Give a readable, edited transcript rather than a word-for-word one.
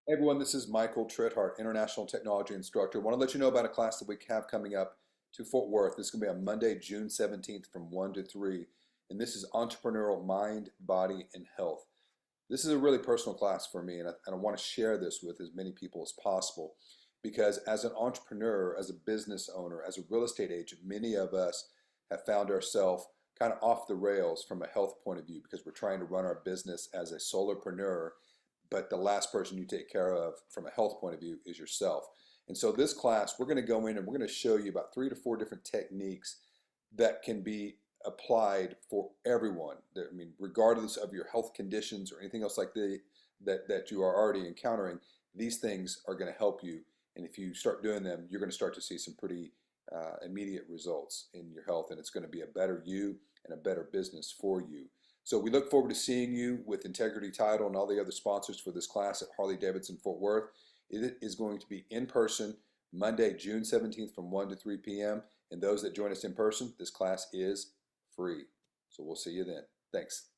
Hey everyone, this is Michael Tritthart, International Technology Instructor. I want to let you know about a class that we have coming up to Fort Worth. This is going to be on Monday, June 17th from 1 to 3. And this is Entrepreneurial Mind, Body, and Health. This is a really personal class for me, and I want to share this with as many people as possible because as an entrepreneur, as a business owner, as a real estate agent, many of us have found ourselves kind of off the rails from a health point of view because we're trying to run our business as a solopreneur, but the last person you take care of from a health point of view is yourself. And so this class, we're going to go in and we're going to show you about 3 to 4 different techniques that can be applied for everyone. I mean, regardless of your health conditions or anything else like that you are already encountering, these things are going to help you. And if you start doing them, you're going to start to see some pretty immediate results in your health, and it's going to be a better you and a better business for you. So we look forward to seeing you with Integrity Title and all the other sponsors for this class at Harley-Davidson Fort Worth. It is going to be in person Monday, June 17th from 1 to 3 p.m. And those that join us in person, this class is free. So we'll see you then. Thanks.